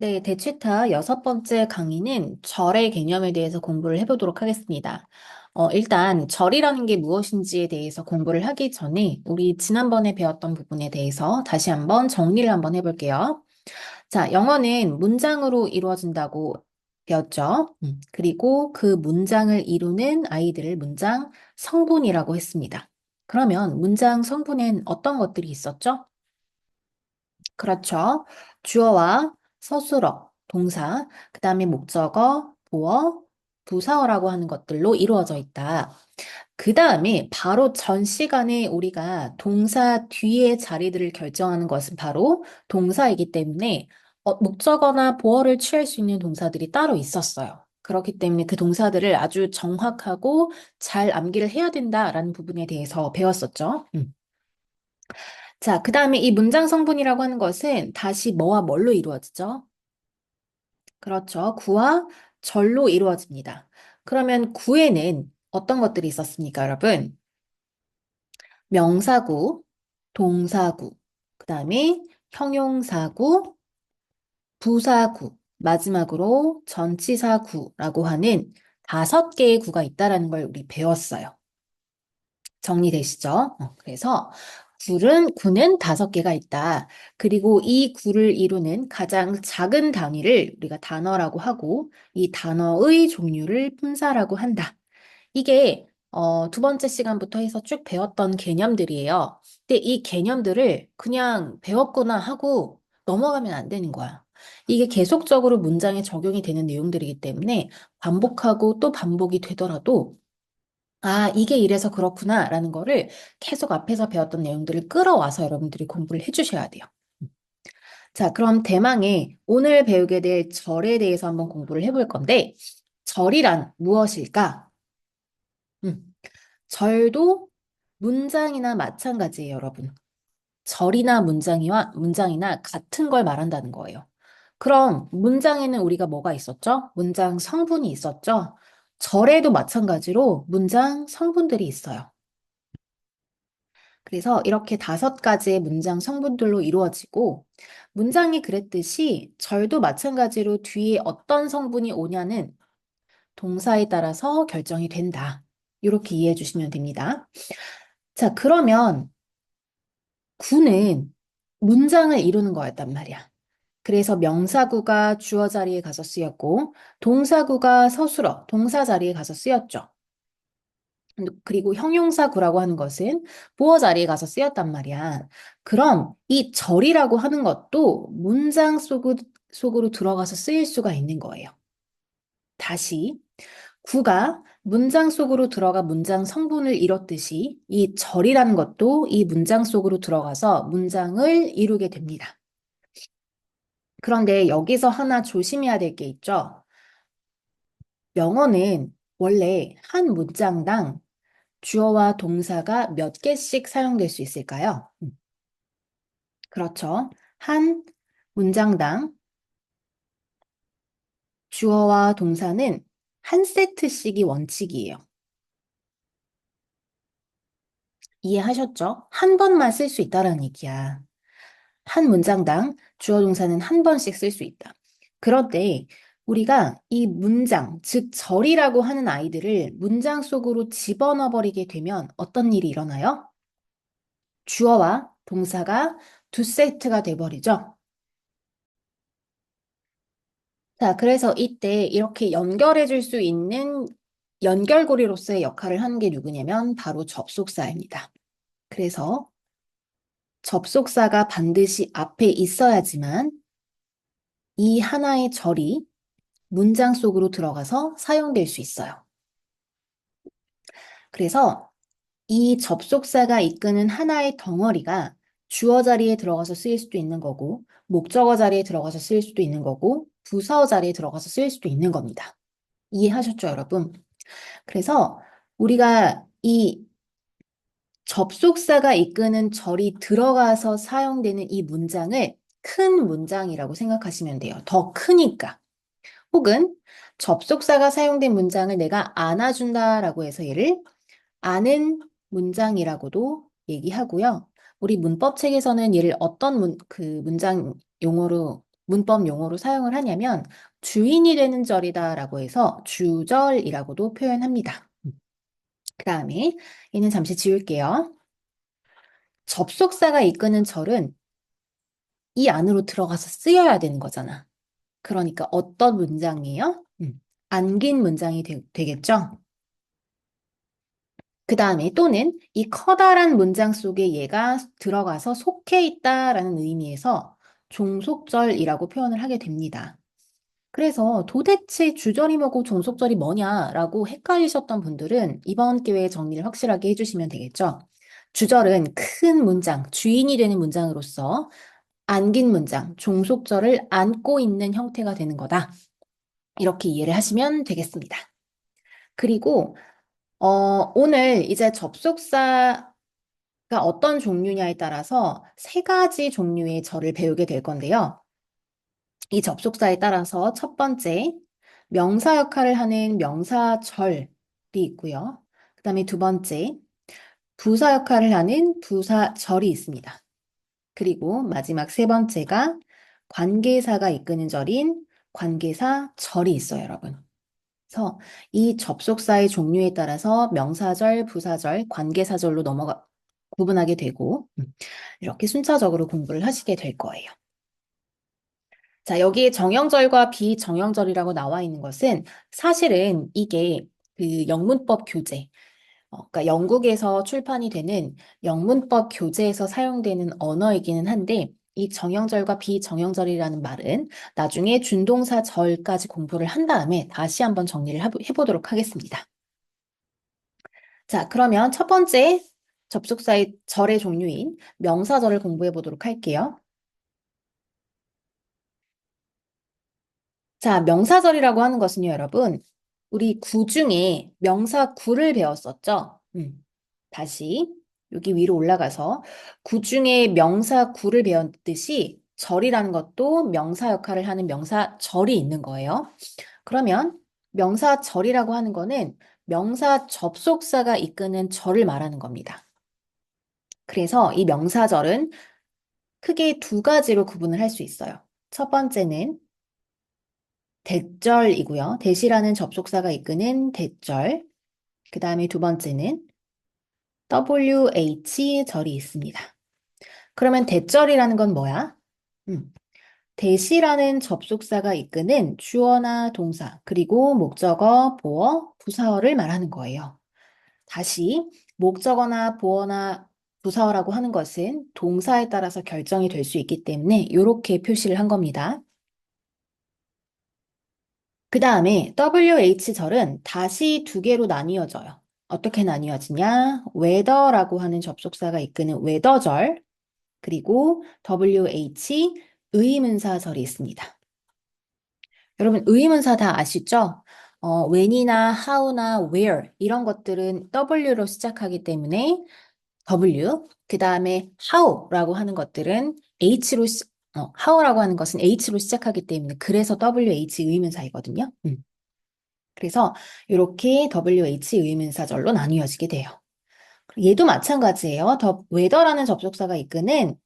네, 대치타 여섯 번째 강의는 절의 개념에 대해서 공부를 해보도록 하겠습니다. 일단 절이라는 게 무엇인지에 대해서 공부를 하기 전에 우리 지난번에 배웠던 부분에 대해서 다시 한번 정리를 한번 해볼게요. 자, 영어는 문장으로 이루어진다고 배웠죠. 그리고 그 문장을 이루는 아이들을 문장 성분이라고 했습니다. 그러면 문장 성분엔 어떤 것들이 있었죠? 그렇죠. 주어와 서술어, 동사, 그 다음에 목적어, 보어, 부사어라고 하는 것들로 이루어져 있다. 그 다음에 바로 전 시간에 우리가 동사 뒤의 자리들을 결정하는 것은 바로 동사이기 때문에 목적어나 보어를 취할 수 있는 동사들이 따로 있었어요. 그렇기 때문에 그 동사들을 아주 정확하고 잘 암기를 해야 된다라는 부분에 대해서 배웠었죠. 자, 그 다음에 이 문장 성분이라고 하는 것은 다시 뭐와 뭘로 이루어지죠? 그렇죠. 구와 절로 이루어집니다. 그러면 구에는 어떤 것들이 있었습니까, 여러분? 명사구, 동사구, 그 다음에 형용사구, 부사구, 마지막으로 전치사구라고 하는 다섯 개의 구가 있다라는 걸 우리 배웠어요. 정리되시죠? 그래서 구는 다섯 개가 있다. 그리고 이 구를 이루는 가장 작은 단위를 우리가 단어라고 하고 이 단어의 종류를 품사라고 한다. 이게 두 번째 시간부터 해서 쭉 배웠던 개념들이에요. 근데 이 개념들을 그냥 배웠구나 하고 넘어가면 안 되는 거야. 이게 계속적으로 문장에 적용이 되는 내용들이기 때문에 반복하고 또 반복이 되더라도 아, 이게 이래서 그렇구나라는 거를 계속 앞에서 배웠던 내용들을 끌어와서 여러분들이 공부를 해주셔야 돼요. 자, 그럼 대망의 오늘 배우게 될 절에 대해서 한번 공부를 해볼 건데, 절이란 무엇일까? 음, 절도 문장이나 마찬가지예요, 여러분. 절이나 문장이나 같은 걸 말한다는 거예요. 그럼 문장에는 우리가 뭐가 있었죠? 문장 성분이 있었죠? 절에도 마찬가지로 문장 성분들이 있어요. 그래서 이렇게 다섯 가지의 문장 성분들로 이루어지고, 문장이 그랬듯이 절도 마찬가지로 뒤에 어떤 성분이 오냐는 동사에 따라서 결정이 된다. 이렇게 이해해 주시면 됩니다. 자, 그러면 구는 문장을 이루는 거였단 말이야. 그래서 명사구가 주어 자리에 가서 쓰였고, 동사구가 서술어, 동사 자리에 가서 쓰였죠. 그리고 형용사구라고 하는 것은 보어 자리에 가서 쓰였단 말이야. 그럼 이 절이라고 하는 것도 문장 속으로 들어가서 쓰일 수가 있는 거예요. 다시 구가 문장 속으로 들어가 문장 성분을 이뤘듯이 이 절이라는 것도 이 문장 속으로 들어가서 문장을 이루게 됩니다. 그런데 여기서 하나 조심해야 될 게 있죠. 영어는 원래 한 문장당 주어와 동사가 몇 개씩 사용될 수 있을까요? 그렇죠. 한 문장당 주어와 동사는 한 세트씩이 원칙이에요. 이해하셨죠? 한 번만 쓸 수 있다라는 얘기야. 한 문장당 주어 동사는 한 번씩 쓸 수 있다. 그런데 우리가 이 문장, 즉 절이라고 하는 아이들을 문장 속으로 집어넣어 버리게 되면 어떤 일이 일어나요? 주어와 동사가 두 세트가 돼버리죠. 자, 그래서 이때 이렇게 연결해 줄 수 있는 연결고리로서의 역할을 하는 게 누구냐면 바로 접속사입니다. 그래서 접속사가 반드시 앞에 있어야지만 이 하나의 절이 문장 속으로 들어가서 사용될 수 있어요. 그래서 이 접속사가 이끄는 하나의 덩어리가 주어 자리에 들어가서 쓰일 수도 있는 거고, 목적어 자리에 들어가서 쓰일 수도 있는 거고, 부사어 자리에 들어가서 쓰일 수도 있는 겁니다. 이해하셨죠, 여러분? 그래서 우리가 이 접속사가 이끄는 절이 들어가서 사용되는 이 문장을 큰 문장이라고 생각하시면 돼요. 더 크니까. 혹은 접속사가 사용된 문장을 내가 안아준다라고 해서 얘를 아는 문장이라고도 얘기하고요. 우리 문법 책에서는 얘를 어떤 문장 용어로 문법 용어로 사용을 하냐면 주인이 되는 절이다라고 해서 주절이라고도 표현합니다. 그 다음에 얘는 잠시 지울게요. 접속사가 이끄는 절은 이 안으로 들어가서 쓰여야 되는 거잖아. 그러니까 어떤 문장이에요? 안긴 문장이 되겠죠? 그 다음에 또는 이 커다란 문장 속에 얘가 들어가서 속해 있다라는 의미에서 종속절이라고 표현을 하게 됩니다. 그래서 도대체 주절이 뭐고 종속절이 뭐냐라고 헷갈리셨던 분들은 이번 기회에 정리를 확실하게 해주시면 되겠죠. 주절은 큰 문장, 주인이 되는 문장으로서 안긴 문장, 종속절을 안고 있는 형태가 되는 거다. 이렇게 이해를 하시면 되겠습니다. 그리고 오늘 이제 접속사가 어떤 종류냐에 따라서 세 가지 종류의 절을 배우게 될 건데요. 이 접속사에 따라서 첫 번째, 명사 역할을 하는 명사절이 있고요. 그 다음에 두 번째, 부사 역할을 하는 부사절이 있습니다. 그리고 마지막 세 번째가 관계사가 이끄는 절인 관계사절이 있어요, 여러분. 그래서 이 접속사의 종류에 따라서 명사절, 부사절, 관계사절로 구분하게 되고 이렇게 순차적으로 공부를 하시게 될 거예요. 자, 여기에 정형절과 비정형절이라고 나와 있는 것은 사실은 이게 그 영문법 교재, 그러니까 영국에서 출판이 되는 영문법 교재에서 사용되는 언어이기는 한데 이 정형절과 비정형절이라는 말은 나중에 준동사 절까지 공부를 한 다음에 다시 한번 정리를 해보도록 하겠습니다. 자, 그러면 첫 번째 접속사의 절의 종류인 명사절을 공부해 보도록 할게요. 자, 명사절이라고 하는 것은요, 여러분, 우리 구 중에 명사 구를 배웠었죠? 다시 여기 위로 올라가서 구 중에 명사 구를 배웠듯이 절이라는 것도 명사 역할을 하는 명사절이 있는 거예요. 그러면 명사절이라고 하는 거는 명사 접속사가 이끄는 절을 말하는 겁니다. 그래서 이 명사절은 크게 두 가지로 구분을 할 수 있어요. 첫 번째는 대절이고요. 대시라는 접속사가 이끄는 대절. 그 다음에 두 번째는 WH절이 있습니다. 그러면 대절이라는 건 뭐야? 대시라는 접속사가 이끄는 주어나 동사, 그리고 목적어, 보어, 부사어를 말하는 거예요. 다시 목적어나 보어나 부사어라고 하는 것은 동사에 따라서 결정이 될 수 있기 때문에 이렇게 표시를 한 겁니다. 그 다음에 WH절은 다시 두 개로 나뉘어져요. 어떻게 나뉘어지냐? whether라고 하는 접속사가 이끄는 whether절, 그리고 WH 의문사절이 있습니다. 여러분, 의문사 다 아시죠? when이나 how나 where 이런 것들은 W로 시작하기 때문에 W, 그 다음에 how라고 하는 것들은 how라고 하는 것은 H로 시작하기 때문에 그래서 WH 의문사이거든요. 그래서 이렇게 WH 의문사절로 나뉘어지게 돼요. 얘도 마찬가지예요. whether라는 접속사가 이끄는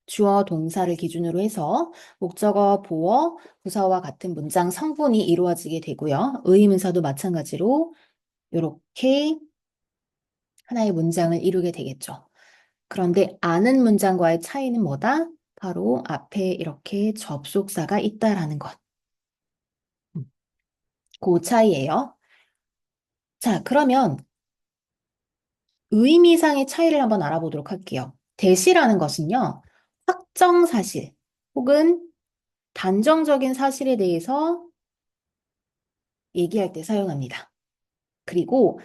주어, 동사를 기준으로 해서 목적어, 보어, 부사와 같은 문장 성분이 이루어지게 되고요. 의문사도 마찬가지로 이렇게 하나의 문장을 이루게 되겠죠. 그런데 아는 문장과의 차이는 뭐다? 바로 앞에 이렇게 접속사가 있다라는 것. 그 차이예요. 자, 그러면 의미상의 차이를 한번 알아보도록 할게요. 대시라는 것은요, 확정 사실 혹은 단정적인 사실에 대해서 얘기할 때 사용합니다. 그리고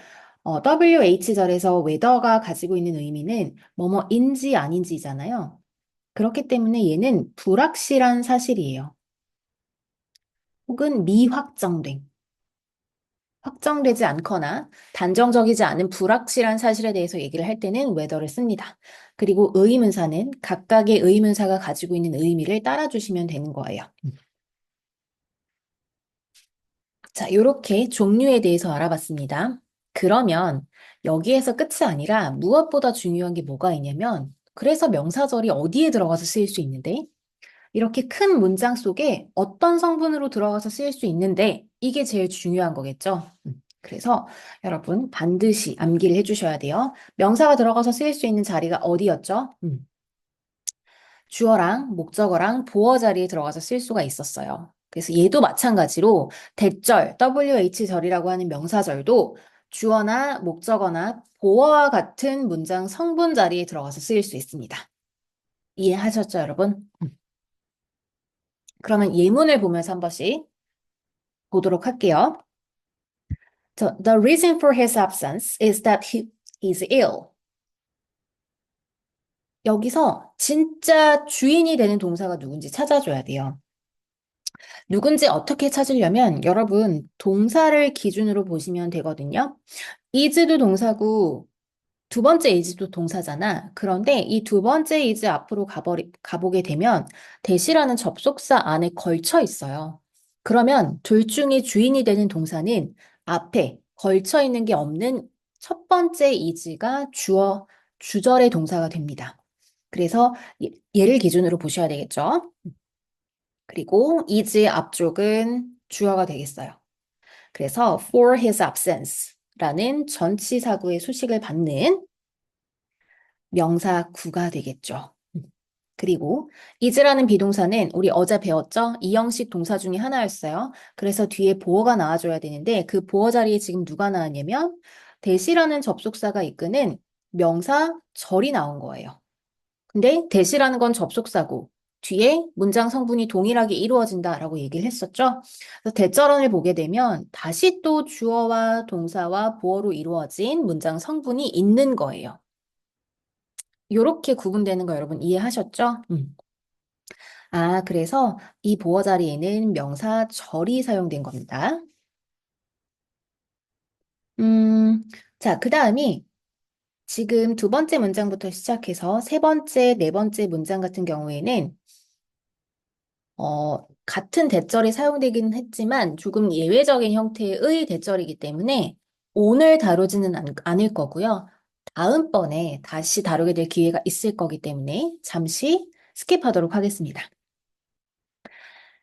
WH절에서 whether가 가지고 있는 의미는 뭐뭐인지 아닌지잖아요. 그렇기 때문에 얘는 불확실한 사실이에요. 혹은 미확정된, 확정되지 않거나 단정적이지 않은 불확실한 사실에 대해서 얘기를 할 때는 whether를 씁니다. 그리고 의문사는 각각의 의문사가 가지고 있는 의미를 따라주시면 되는 거예요. 자, 이렇게 종류에 대해서 알아봤습니다. 그러면 여기에서 끝이 아니라 무엇보다 중요한 게 뭐가 있냐면 그래서 명사절이 어디에 들어가서 쓰일 수 있는데 이렇게 큰 문장 속에 어떤 성분으로 들어가서 쓰일 수 있는데 이게 제일 중요한 거겠죠. 그래서 여러분 반드시 암기를 해주셔야 돼요. 명사가 들어가서 쓰일 수 있는 자리가 어디였죠? 주어랑 목적어랑 보어 자리에 들어가서 쓸 수가 있었어요. 그래서 얘도 마찬가지로 대절, WH절이라고 하는 명사절도 주어나 목적어나 보어와 같은 문장 성분 자리에 들어가서 쓰일 수 있습니다. 이해하셨죠, 여러분? 그러면 예문을 보면서 한 번씩 보도록 할게요. The reason for his absence is that he's ill. 여기서 진짜 주인이 되는 동사가 누군지 찾아줘야 돼요. 누군지 어떻게 찾으려면 여러분 동사를 기준으로 보시면 되거든요. is도 동사고 두 번째 is도 동사잖아. 그런데 이 두 번째 is 앞으로 가보게 되면 대시라는 접속사 안에 걸쳐 있어요. 그러면 둘 중에 주인이 되는 동사는 앞에 걸쳐 있는 게 없는 첫 번째 is가 주절의 동사가 됩니다. 그래서 얘를 기준으로 보셔야 되겠죠. 그리고 is 앞쪽은 주어가 되겠어요. 그래서 for his absence 라는 전치사구의 수식을 받는 명사구가 되겠죠. 그리고 is라는 비동사는 우리 어제 배웠죠? 이형식 동사 중에 하나였어요. 그래서 뒤에 보어가 나와줘야 되는데 그 보어 자리에 지금 누가 나왔냐면 대시라는 접속사가 이끄는 명사 절이 나온 거예요. 근데 대시라는 건 접속사고 뒤에 문장 성분이 동일하게 이루어진다라고 얘기를 했었죠. 그래서 대절원을 보게 되면 다시 또 주어와 동사와 보어로 이루어진 문장 성분이 있는 거예요. 이렇게 구분되는 거 여러분 이해하셨죠? 아, 그래서 이 보어 자리에는 명사 절이 사용된 겁니다. 자, 그 다음이 지금 두 번째 문장부터 시작해서 세 번째, 네 번째 문장 같은 경우에는 같은 대절이 사용되기는 했지만 조금 예외적인 형태의 대절이기 때문에 오늘 다루지는 않을 거고요. 다음번에 다시 다루게 될 기회가 있을 거기 때문에 잠시 스킵하도록 하겠습니다.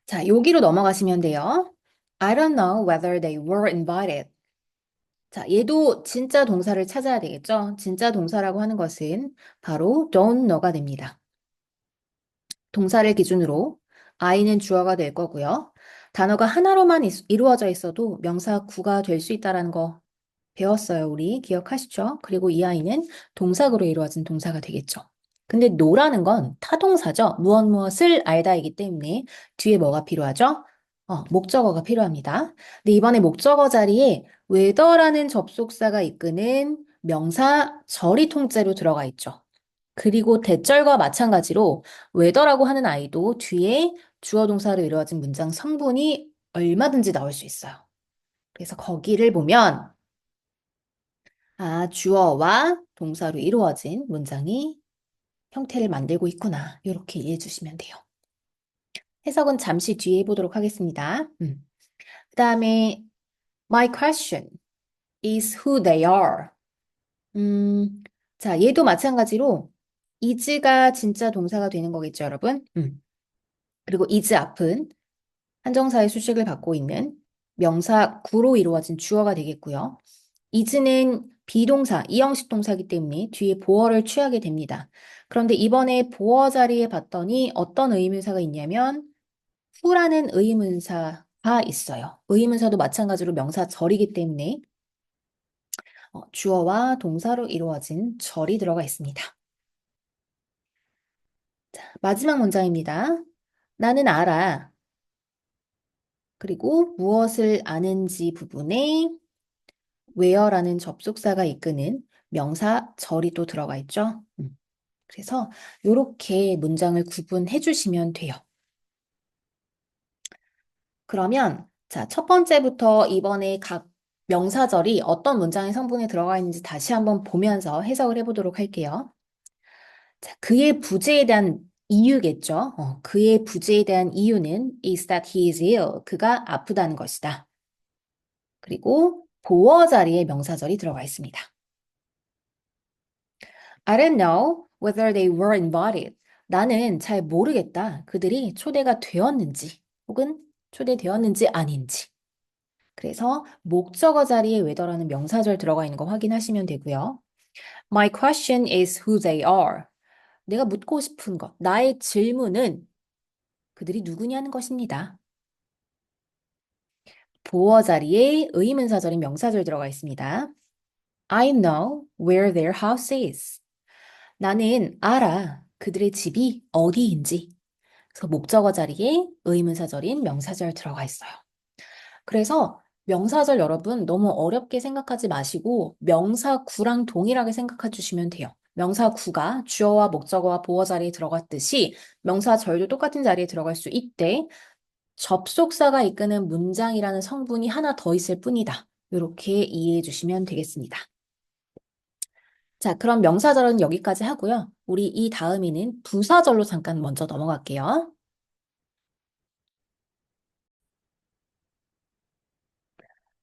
자, 여기로 넘어가시면 돼요. I don't know whether they were invited. 자, 얘도 진짜 동사를 찾아야 되겠죠? 진짜 동사라고 하는 것은 바로 don't know가 됩니다. 동사를 기준으로 I는 주어가 될 거고요. 단어가 하나로만 이루어져 있어도 명사 구가 될 수 있다는 거 배웠어요, 우리. 기억하시죠? 그리고 이 I는 동사구로 이루어진 동사가 되겠죠. 근데 no라는 건 타동사죠. 무엇을 알다이기 때문에 뒤에 뭐가 필요하죠? 목적어가 필요합니다. 근데 이번에 목적어 자리에 whether라는 접속사가 이끄는 명사 절이 통째로 들어가 있죠. 그리고 대절과 마찬가지로 whether라고 하는 아이도 뒤에 주어 동사로 이루어진 문장 성분이 얼마든지 나올 수 있어요. 그래서 거기를 보면 주어와 동사로 이루어진 문장이 형태를 만들고 있구나. 이렇게 이해해 주시면 돼요. 해석은 잠시 뒤에 해보도록 하겠습니다. 그 다음에 My question is who they are. 자, 얘도 마찬가지로 is가 진짜 동사가 되는 거겠죠, 여러분? 그리고 is 앞은 한정사의 수식을 받고 있는 명사 구로 이루어진 주어가 되겠고요. is는 비동사, 이형식 동사이기 때문에 뒤에 보어를 취하게 됩니다. 그런데 이번에 보어 자리에 봤더니 어떤 의문사가 있냐면 who라는 의문사가 있어요. 의문사도 마찬가지로 명사 절이기 때문에 주어와 동사로 이루어진 절이 들어가 있습니다. 자, 마지막 문장입니다. 나는 알아. 그리고 무엇을 아는지 부분에 where라는 접속사가 이끄는 명사 절이 또 들어가 있죠. 그래서 이렇게 문장을 구분해 주시면 돼요. 그러면 자, 첫 번째부터 이번에 각 명사절이 어떤 문장의 성분에 들어가 있는지 다시 한번 보면서 해석을 해보도록 할게요. 자, 그의 부재에 대한 이유겠죠. 그의 부재에 대한 이유는 is that he is ill. 그가 아프다는 것이다. 그리고 보어 자리에 명사절이 들어가 있습니다. I don't know whether they were invited. 나는 잘 모르겠다. 그들이 초대가 되었는지 혹은 초대되었는지 아닌지. 그래서 목적어 자리에 whether라는 명사절 들어가 있는 거 확인하시면 되고요. My question is who they are. 내가 묻고 싶은 것, 나의 질문은 그들이 누구냐는 것입니다. 보어 자리에 의문사절인 명사절 들어가 있습니다. I know where their house is. 나는 알아. 그들의 집이 어디인지. 그래서 목적어 자리에 의문사절인 명사절 들어가 있어요. 그래서 명사절 여러분 너무 어렵게 생각하지 마시고 명사구랑 동일하게 생각해 주시면 돼요. 명사구가 주어와 목적어와 보어 자리에 들어갔듯이 명사절도 똑같은 자리에 들어갈 수 있대. 접속사가 이끄는 문장이라는 성분이 하나 더 있을 뿐이다. 이렇게 이해해 주시면 되겠습니다. 자, 그럼 명사절은 여기까지 하고요. 우리 이 다음에는 부사절로 잠깐 먼저 넘어갈게요.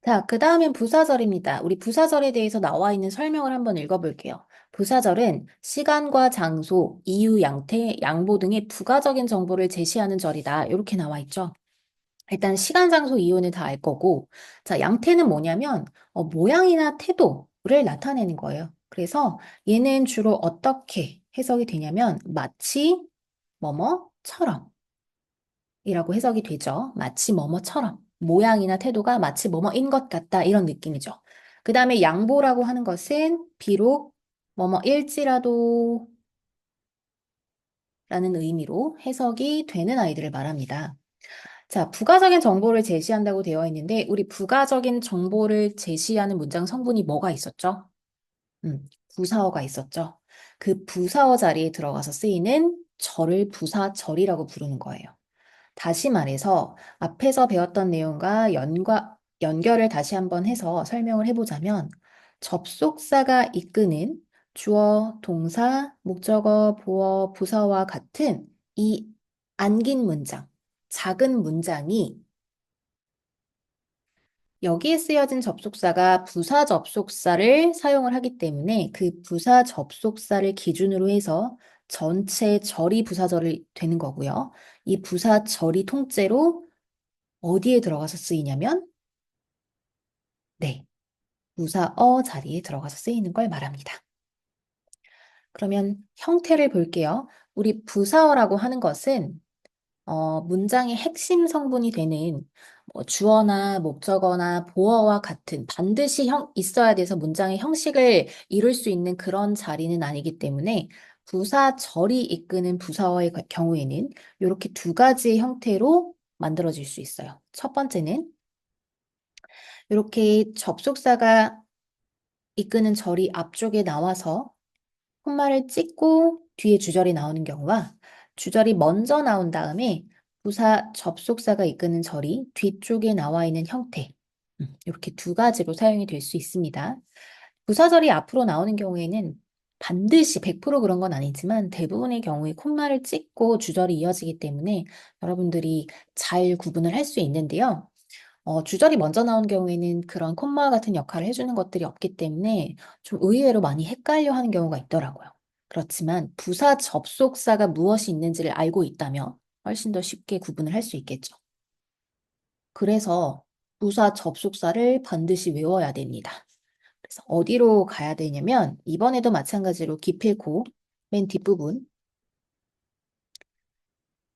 자, 그 다음엔 부사절입니다. 우리 부사절에 대해서 나와 있는 설명을 한번 읽어볼게요. 부사절은 시간과 장소, 이유, 양태, 양보 등의 부가적인 정보를 제시하는 절이다. 이렇게 나와 있죠. 일단 시간, 장소, 이유는 다 알 거고, 자, 양태는 뭐냐면 모양이나 태도를 나타내는 거예요. 그래서 얘는 주로 어떻게 해석이 되냐면 마치 뭐뭐처럼 이라고 해석이 되죠. 마치 뭐뭐처럼. 모양이나 태도가 마치 뭐뭐인 것 같다. 이런 느낌이죠. 그 다음에 양보라고 하는 것은 비록 뭐뭐일지라도 라는 의미로 해석이 되는 아이들을 말합니다. 자, 부가적인 정보를 제시한다고 되어 있는데 우리 부가적인 정보를 제시하는 문장 성분이 뭐가 있었죠? 부사어가 있었죠. 그 부사어 자리에 들어가서 쓰이는 절을 부사절이라고 부르는 거예요. 다시 말해서 앞에서 배웠던 내용과 연결을 다시 한번 해서 설명을 해보자면 접속사가 이끄는 주어, 동사, 목적어, 보어, 부사와 같은 이 안긴 문장, 작은 문장이 여기에 쓰여진 접속사가 부사 접속사를 사용을 하기 때문에 그 부사 접속사를 기준으로 해서 전체 절이 부사절이 되는 거고요. 이 부사절이 통째로 어디에 들어가서 쓰이냐면 네, 부사어 자리에 들어가서 쓰이는 걸 말합니다. 그러면 형태를 볼게요. 우리 부사어라고 하는 것은 문장의 핵심 성분이 되는 뭐 주어나 목적어나 보어와 같은 반드시 있어야 돼서 문장의 형식을 이룰 수 있는 그런 자리는 아니기 때문에 부사절이 이끄는 부사어의 경우에는 이렇게 두 가지의 형태로 만들어질 수 있어요. 첫 번째는 이렇게 접속사가 이끄는 절이 앞쪽에 나와서 콤마를 찍고 뒤에 주절이 나오는 경우와 주절이 먼저 나온 다음에 부사 접속사가 이끄는 절이 뒤쪽에 나와 있는 형태. 이렇게 두 가지로 사용이 될 수 있습니다. 부사절이 앞으로 나오는 경우에는 반드시 100% 그런 건 아니지만 대부분의 경우에 콤마를 찍고 주절이 이어지기 때문에 여러분들이 잘 구분을 할 수 있는데요. 주절이 먼저 나온 경우에는 그런 콤마 같은 역할을 해주는 것들이 없기 때문에 좀 의외로 많이 헷갈려 하는 경우가 있더라고요. 그렇지만 부사 접속사가 무엇이 있는지를 알고 있다면 훨씬 더 쉽게 구분을 할 수 있겠죠. 그래서 부사 접속사를 반드시 외워야 됩니다. 그래서 어디로 가야 되냐면 이번에도 마찬가지로 기필코 맨 뒷부분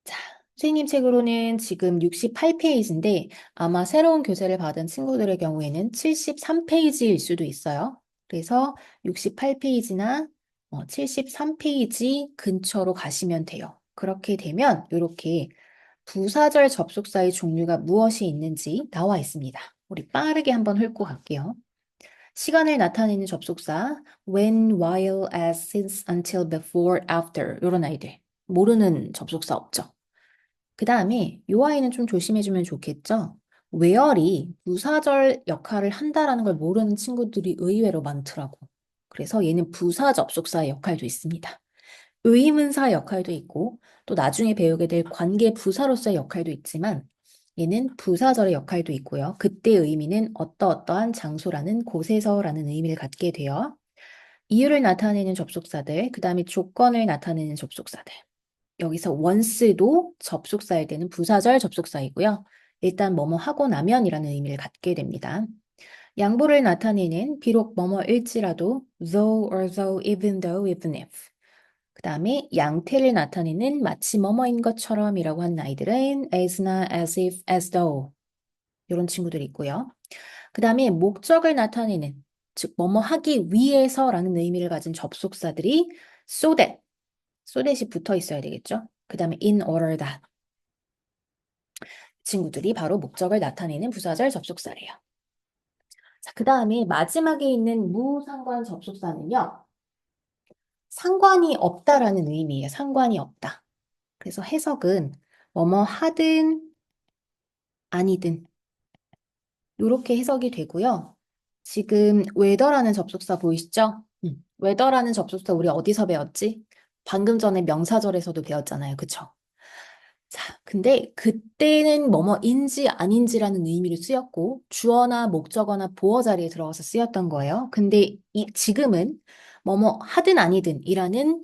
자, 선생님 책으로는 지금 68페이지인데 아마 새로운 교재를 받은 친구들의 경우에는 73페이지일 수도 있어요. 그래서 68페이지나 73페이지 근처로 가시면 돼요. 그렇게 되면 이렇게 부사절 접속사의 종류가 무엇이 있는지 나와 있습니다. 우리 빠르게 한번 훑고 갈게요. 시간을 나타내는 접속사 when, while, as, since, until, before, after 이런 아이들 모르는 접속사 없죠. 그 다음에 이 아이는 좀 조심해주면 좋겠죠? where이 부사절 역할을 한다라는 걸 모르는 친구들이 의외로 많더라고. 그래서 얘는 부사 접속사의 역할도 있습니다. 의문사 역할도 있고 또 나중에 배우게 될 관계 부사로서의 역할도 있지만 얘는 부사절의 역할도 있고요. 그때 의미는 어떠어떠한 장소라는 곳에서라는 의미를 갖게 돼요. 이유를 나타내는 접속사들, 그 다음에 조건을 나타내는 접속사들. 여기서 once도 접속사일 때는 부사절 접속사이고요. 일단 뭐뭐 하고 나면이라는 의미를 갖게 됩니다. 양보를 나타내는 비록 뭐뭐일지라도 though or though, even though, even if. 그 다음에 양태를 나타내는 마치 뭐뭐인 것처럼이라고 하는 아이들은 as나, as if, as though 이런 친구들이 있고요. 그 다음에 목적을 나타내는 즉 뭐뭐 하기 위해서라는 의미를 가진 접속사들이 so that이 붙어 있어야 되겠죠. 그 다음에 in order that 친구들이 바로 목적을 나타내는 부사절 접속사래요. 자, 그 다음에 마지막에 있는 무상관 접속사는요. 상관이 없다라는 의미예요. 상관이 없다. 그래서 해석은 뭐뭐 하든 아니든 이렇게 해석이 되고요. 지금 whether라는 접속사 보이시죠? whether라는 접속사 우리 어디서 배웠지? 방금 전에 명사절에서도 배웠잖아요. 그쵸? 자, 근데 그때는 뭐뭐인지 아닌지라는 의미로 쓰였고 주어나 목적어나 보어 자리에 들어가서 쓰였던 거예요. 근데 지금은 뭐뭐 하든 아니든 이라는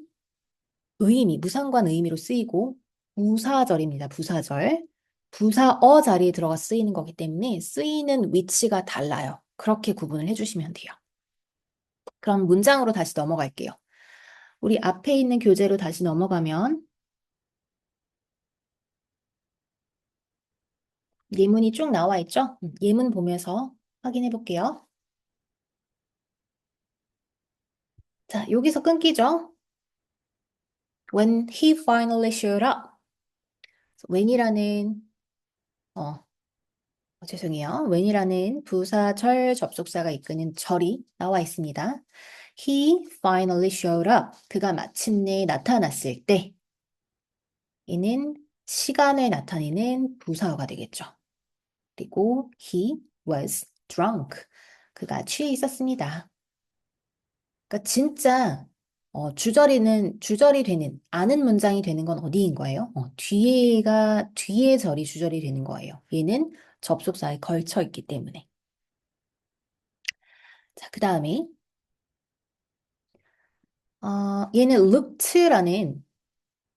의미, 무상관 의미로 쓰이고 부사절입니다. 부사절. 부사어 자리에 들어가 쓰이는 거기 때문에 쓰이는 위치가 달라요. 그렇게 구분을 해주시면 돼요. 그럼 문장으로 다시 넘어갈게요. 우리 앞에 있는 교재로 다시 넘어가면 예문이 쭉 나와 있죠? 예문 보면서 확인해 볼게요. 자, 여기서 끊기죠? When he finally showed up. when이라는 죄송해요. when이라는 부사절 접속사가 이끄는 절이 나와 있습니다. He finally showed up. 그가 마침내 나타났을 때 이는 시간을 나타내는 부사어가 되겠죠. 그리고 he was drunk. 그가 취해 있었습니다. 그러니까 진짜 주절이 되는 아는 문장이 되는 건 어디인 거예요? 뒤에 절이 주절이 되는 거예요. 얘는 접속사에 걸쳐 있기 때문에. 자, 그 다음에 얘는 looked라는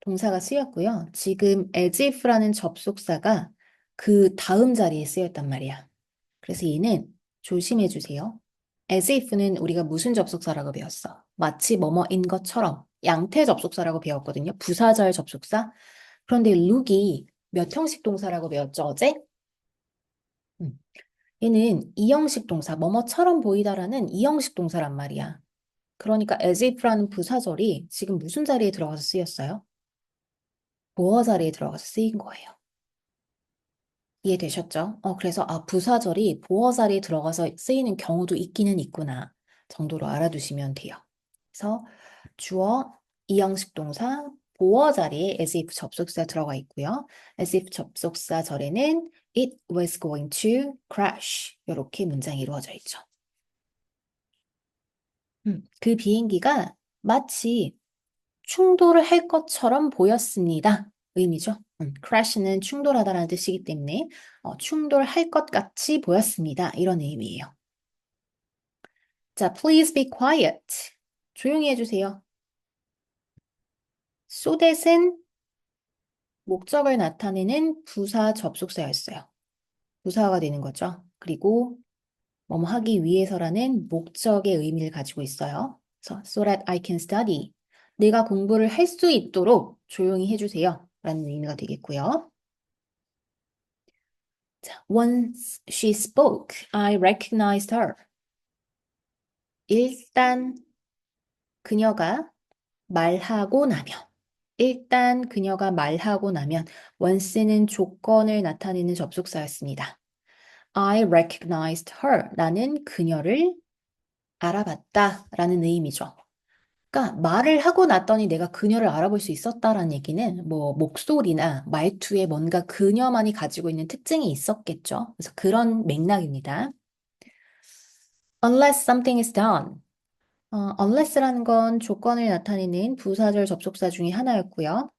동사가 쓰였고요. 지금 as if라는 접속사가 그 다음 자리에 쓰였단 말이야. 그래서 얘는 조심해 주세요. as if는 우리가 무슨 접속사라고 배웠어? 마치 뭐뭐인 것처럼 양태 접속사라고 배웠거든요. 부사절 접속사. 그런데 look이 몇 형식 동사라고 배웠죠, 어제? 음. 얘는 이형식 동사, 뭐뭐처럼 보이다라는 이형식 동사란 말이야. 그러니까 as if라는 부사절이 지금 무슨 자리에 들어가서 쓰였어요? 보어 자리에 들어가서 쓰인 거예요. 이해되셨죠? 그래서 부사절이 보어 자리에 들어가서 쓰이는 경우도 있기는 있구나 정도로 알아두시면 돼요. 그래서 주어, 이형식 동사, 보어 자리에 as if 접속사 들어가 있고요. as if 접속사 절에는 it was going to crash 이렇게 문장이 이루어져 있죠. 그 비행기가 마치 충돌을 할 것처럼 보였습니다. 의미죠. crash는 충돌하다라는 뜻이기 때문에 충돌할 것 같이 보였습니다. 이런 의미예요. 자, please be quiet. 조용히 해주세요. so that은 목적을 나타내는 부사 접속사였어요. 부사가 되는 거죠. 그리고 뭐뭐 하기 위해서라는 목적의 의미를 가지고 있어요. 그래서 so that I can study. 내가 공부를 할 수 있도록 조용히 해주세요. 라는 의미가 되겠고요. 자, once she spoke, I recognized her. 일단 그녀가 말하고 나면 일단 그녀가 말하고 나면 once는 조건을 나타내는 접속사였습니다. I recognized her. 나는 그녀를 알아봤다 라는 의미죠. 그러니까 말을 하고 났더니 내가 그녀를 알아볼 수 있었다라는 얘기는 뭐 목소리나 말투에 뭔가 그녀만이 가지고 있는 특징이 있었겠죠. 그래서 그런 맥락입니다. Unless something is done. unless라는 건 조건을 나타내는 부사절 접속사 중에 하나였고요.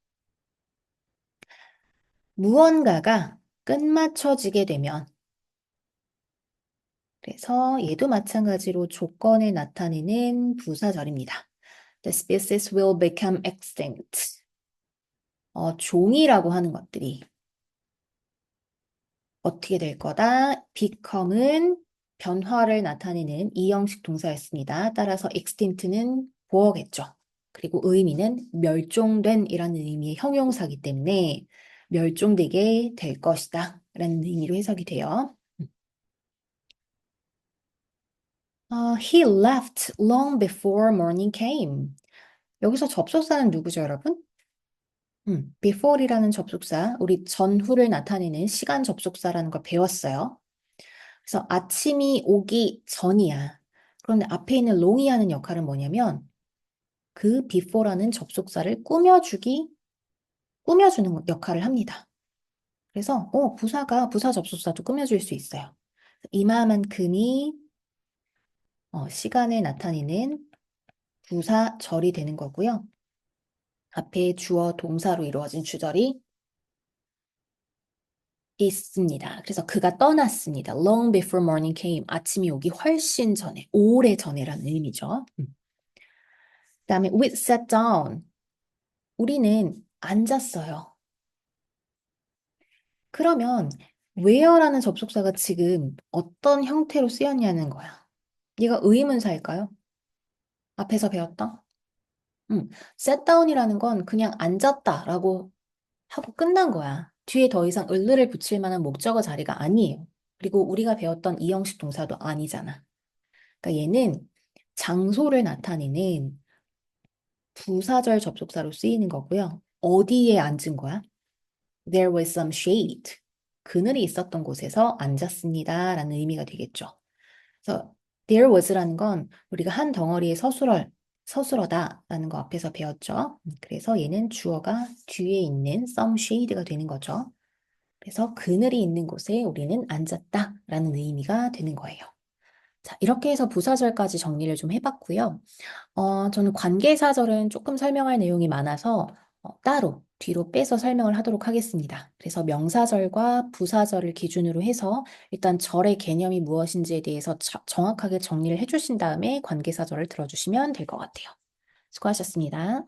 무언가가 끝마쳐지게 되면 그래서 얘도 마찬가지로 조건을 나타내는 부사절입니다. The species will become extinct. 종이라고 하는 것들이 어떻게 될 거다? become은 변화를 나타내는 이형식 동사였습니다. 따라서 extinct는 보어겠죠. 그리고 의미는 멸종된 이라는 의미의 형용사이기 때문에 멸종되게 될 것이다 라는 의미로 해석이 돼요. He left long before morning came. 여기서 접속사는 누구죠, 여러분? before이라는 접속사, 우리 전후를 나타내는 시간 접속사라는 걸 배웠어요. 그래서 아침이 오기 전이야. 그런데 앞에 있는 long이 하는 역할은 뭐냐면 그 before라는 접속사를 꾸며주는 역할을 합니다. 그래서 부사가 부사 접속사도 꾸며줄 수 있어요. 이마만큼이 시간을 나타내는 부사절이 되는 거고요. 앞에 주어 동사로 이루어진 주절이 있습니다. 그래서 그가 떠났습니다. Long before morning came. 아침이 오기 훨씬 전에, 오래 전에라는 의미죠. 그다음에 we sat down. 우리는 앉았어요. 그러면 where라는 접속사가 지금 어떤 형태로 쓰였냐는 거야. 얘가 의문사일까요? 앞에서 배웠던? sat down이라는 건 그냥 앉았다라고 하고 끝난 거야. 뒤에 더 이상 을를 붙일 만한 목적어 자리가 아니에요. 그리고 우리가 배웠던 이 형식 동사도 아니잖아. 그러니까 얘는 장소를 나타내는 부사절 접속사로 쓰이는 거고요. 어디에 앉은 거야? There was some shade. 그늘이 있었던 곳에서 앉았습니다. 라는 의미가 되겠죠. 그래서 there was라는 건 우리가 한 덩어리의 서술어다 라는 거 앞에서 배웠죠. 그래서 얘는 주어가 뒤에 있는 some shade가 되는 거죠. 그래서 그늘이 있는 곳에 우리는 앉았다 라는 의미가 되는 거예요. 자, 이렇게 해서 부사절까지 정리를 좀 해봤고요. 저는 관계사절은 조금 설명할 내용이 많아서 따로 뒤로 빼서 설명을 하도록 하겠습니다. 그래서 명사절과 부사절을 기준으로 해서 일단 절의 개념이 무엇인지에 대해서 정확하게 정리를 해주신 다음에 관계사절을 들어주시면 될 것 같아요. 수고하셨습니다.